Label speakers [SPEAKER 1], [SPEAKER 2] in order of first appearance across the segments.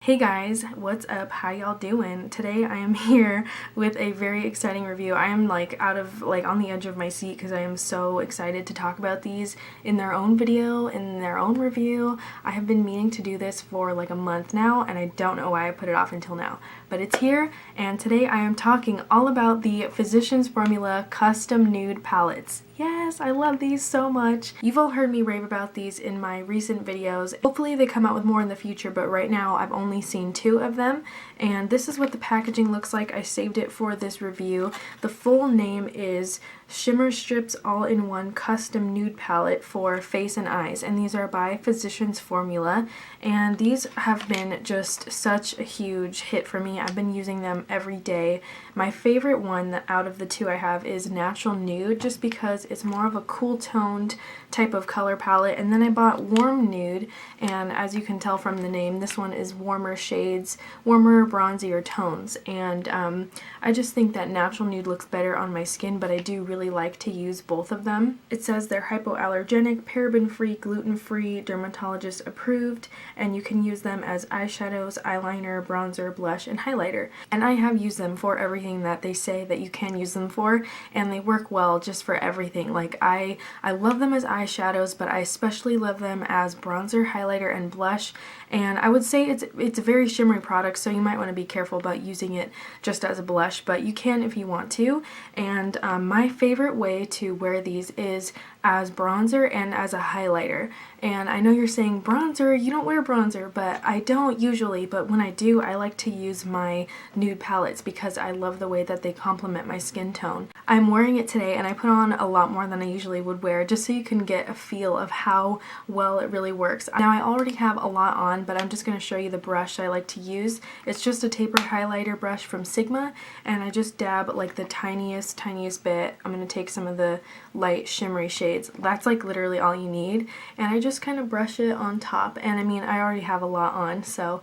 [SPEAKER 1] Hey guys, what's up? How y'all doing? Today I am here with a very exciting review. I am on the edge of my seat because I am so excited to talk about these in their own video, in their own review. I have been meaning to do this for like a month now and I don't know why I put it off until now. But it's here, and today I am talking all about the Physicians Formula Custom Nude Palettes. Yes, I love these so much. You've all heard me rave about these in my recent videos. Hopefully they come out with more in the future, but right now I've only seen 2 of them, and this is what the packaging looks like. I saved it for this review. The full name is Shimmer Strips All-in-One Custom Nude Palette for Face and Eyes, and these are by Physicians Formula, and these have been just such a huge hit for me. I've been using them every day. My favorite one out of the 2 I have is Natural Nude, just because it's more of a cool toned type of color palette, and then I bought Warm Nude, and as you can tell from the name, this one is warmer shades, warmer bronzier tones, and I just think that Natural Nude looks better on my skin, but I do really like to use both of them. It says they're hypoallergenic, paraben-free, gluten-free, dermatologist approved, and you can use them as eyeshadows, eyeliner, bronzer, blush, and highlighter. And I have used them for everything that they say that you can use them for, and they work well just for everything. Like I love them as eyeshadows, but I especially love them as bronzer, highlighter, and blush. And I would say it's a very shimmery product, so you might want to be careful about using it just as a blush, but you can if you want to. And my favorite way to wear these is as bronzer and as a highlighter. And I know you're saying, bronzer, you don't wear bronzer, but I don't usually, but when I do, I like to use my nude palettes because I love the way that they complement my skin tone. I'm wearing it today and I put on a lot more than I usually would wear, just so you can get a feel of how well it really works. Now I already have a lot on, but I'm just going to show you the brush I like to use. It's just a tapered highlighter brush from Sigma, and I just dab like the tiniest bit. I'm going to take some of the light shimmery shades. That's like literally all you need, and I just kind of brush it on top. And I mean, I already have a lot on, so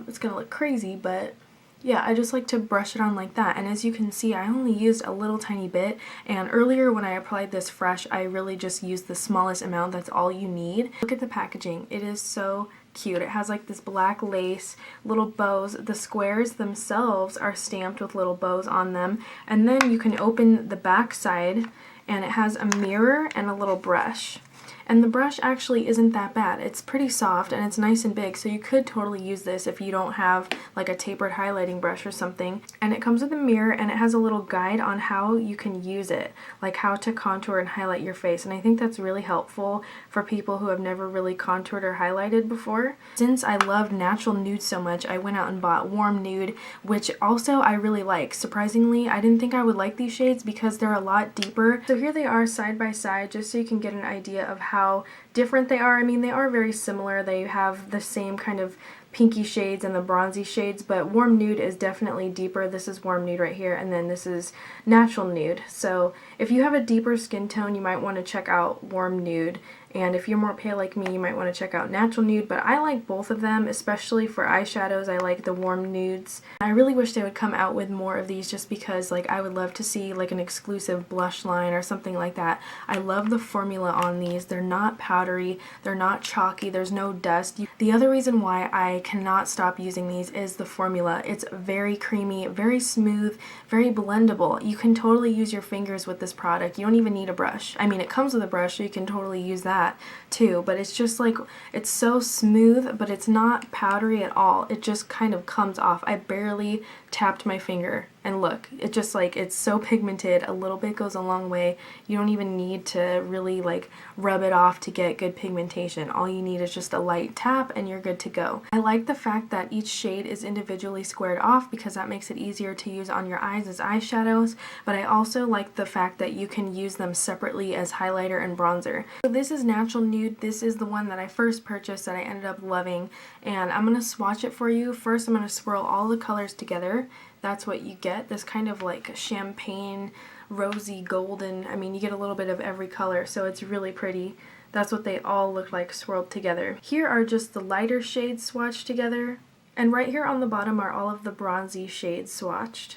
[SPEAKER 1] it's gonna look crazy, but yeah, I just like to brush it on like that. And as you can see, I only used a little tiny bit, and earlier when I applied this fresh, I really just used the smallest amount. That's all you need. Look at the packaging. It is so cute. It has like this black lace, little bows. The squares themselves are stamped with little bows on them, and then you can open the back side and it has a mirror and a little brush. And the brush actually isn't that bad. It's pretty soft and it's nice and big, so you could totally use this if you don't have like a tapered highlighting brush or something. And it comes with a mirror, and it has a little guide on how you can use it, like how to contour and highlight your face. And I think that's really helpful for people who have never really contoured or highlighted before. Since I love Natural Nude so much, I went out and bought Warm Nude, which also I really like. Surprisingly, I didn't think I would like these shades because they're a lot deeper. So here they are side by side, just so you can get an idea of how different they are. I mean, they are very similar. They have the same kind of pinky shades and the bronzy shades, but Warm Nude is definitely deeper. This is Warm Nude right here, and then this is Natural Nude. So if you have a deeper skin tone, you might want to check out Warm Nude, and if you're more pale like me, you might want to check out Natural Nude. But I like both of them, especially for eyeshadows. I like the Warm Nudes. I really wish they would come out with more of these, just because like I would love to see like an exclusive blush line or something like that. I love the formula on these. They're not powdery, they're not chalky, there's no dust. The other reason why I cannot stop using these is the formula. It's very creamy, very smooth, very blendable. You can totally use your fingers with this product. You don't even need a brush. I mean, it comes with a brush, so you can totally use that too, but it's just like, it's so smooth, but it's not powdery at all. It just kind of comes off. I barely tapped my finger, and look, it just like, it's so pigmented. A little bit goes a long way. You don't even need to really like rub it off to get good pigmentation. All you need is just a light tap and you're good to go. I like the fact that each shade is individually squared off because that makes it easier to use on your eyes as eyeshadows, but I also like the fact that you can use them separately as highlighter and bronzer. So this is Natural Nude. This is the one that I first purchased that I ended up loving, and I'm going to swatch it for you. First, I'm going to swirl all the colors together. That's what you get, this kind of like champagne, rosy, golden. I mean, you get a little bit of every color, so it's really pretty. That's what they all look like swirled together. Here are just the lighter shades swatched together, and right here on the bottom are all of the bronzy shades swatched.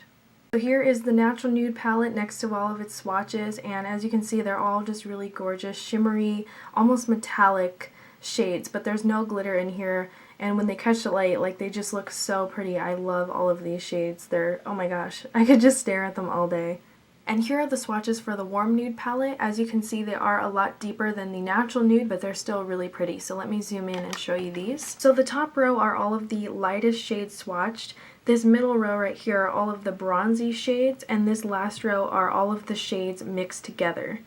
[SPEAKER 1] So here is the Natural Nude palette next to all of its swatches, and as you can see, they're all just really gorgeous, shimmery, almost metallic shades, but there's no glitter in here. and when they catch the light, like, they just look so pretty. I love all of these shades. They're, oh my gosh, I could just stare at them all day. And here are the swatches for the Warm Nude palette. As you can see, they are a lot deeper than the natural nude, but they're still really pretty. So let me zoom in and show you these. So the top row are all of the lightest shades swatched. This middle row right here are all of the bronzy shades, and this last row are all of the shades mixed together.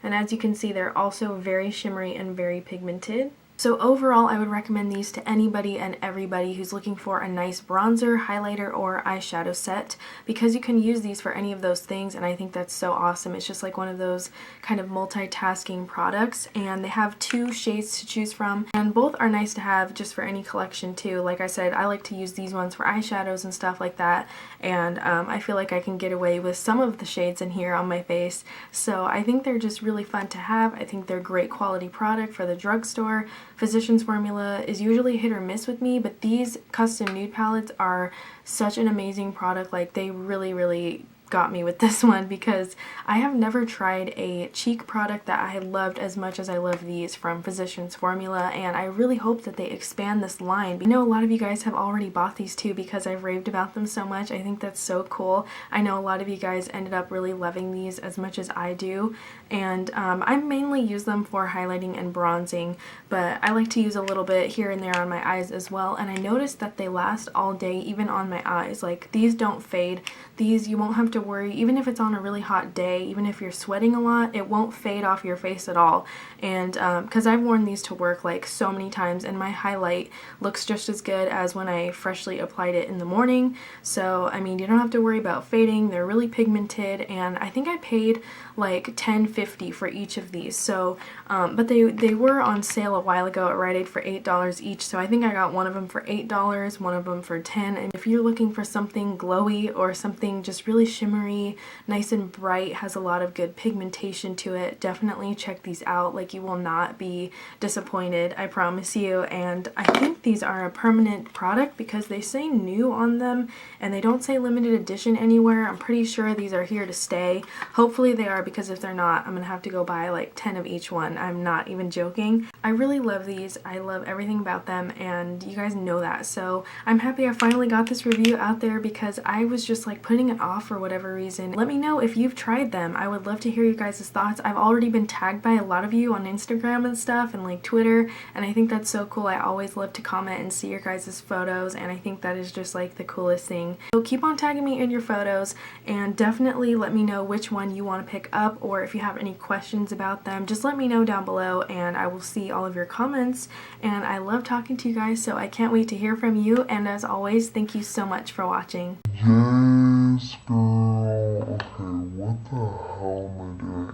[SPEAKER 1] And as you can see, they're also very shimmery and very pigmented. So overall, I would recommend these to anybody and everybody who's looking for a nice bronzer, highlighter, or eyeshadow set, because you can use these for any of those things, and I think that's so awesome. It's just like one of those kind of multitasking products, and they have 2 shades to choose from, and both are nice to have just for any collection too. Like I said, I like to use these ones for eyeshadows and stuff like that, and I feel like I can get away with some of the shades in here on my face, so I think they're just really fun to have. I think they're great quality product for the drugstore. Physicians Formula is usually hit or miss with me, but these custom nude palettes are such an amazing product. Like, they really got me with this one, because I have never tried a cheek product that I loved as much as I love these from Physicians Formula, and I really hope that they expand this line. I know a lot of you guys have already bought these too because I've raved about them so much. I think that's so cool. I know a lot of you guys ended up really loving these as much as I do, and I mainly use them for highlighting and bronzing, but I like to use a little bit here and there on my eyes as well, and I noticed that they last all day even on my eyes. Like, these don't fade. These, you won't have to worry, even if it's on a really hot day, even if you're sweating a lot, it won't fade off your face at all. And because I've worn these to work like so many times, and my highlight looks just as good as when I freshly applied it in the morning. So I mean, you don't have to worry about fading. They're really pigmented, and I think I paid like $10.50 for each of these. So but they were on sale a while ago at Rite Aid for $8 each, so I think I got one of them for $8, one of them for $10. And if you're looking for something glowy or something just really shimmery, nice and bright, has a lot of good pigmentation to it, definitely check these out. Like, you will not be disappointed, I promise you. And I think these are a permanent product because they say new on them and they don't say limited edition anywhere. I'm pretty sure these are here to stay. Hopefully they are, because if they're not, I'm gonna have to go buy like 10 of each one. I'm not even joking. I really love these. I love everything about them, and you guys know that. So I'm happy I finally got this review out there, because I was just like putting it off for whatever reason. Let me know if you've tried them. I would love to hear you guys' thoughts. I've already been tagged by a lot of you on Instagram and stuff, and like Twitter, and I think that's so cool. I always love to comment and see your guys' photos, and I think that is just like the coolest thing. So keep on tagging me in your photos, and definitely let me know which one you want to pick up, or if you have any questions about them, just let me know down below, and I will see all of your comments. And I love talking to you guys, so I can't wait to hear from you, and as always, thank you so much for watching.
[SPEAKER 2] Yes, girl. Okay, what the hell am I doing?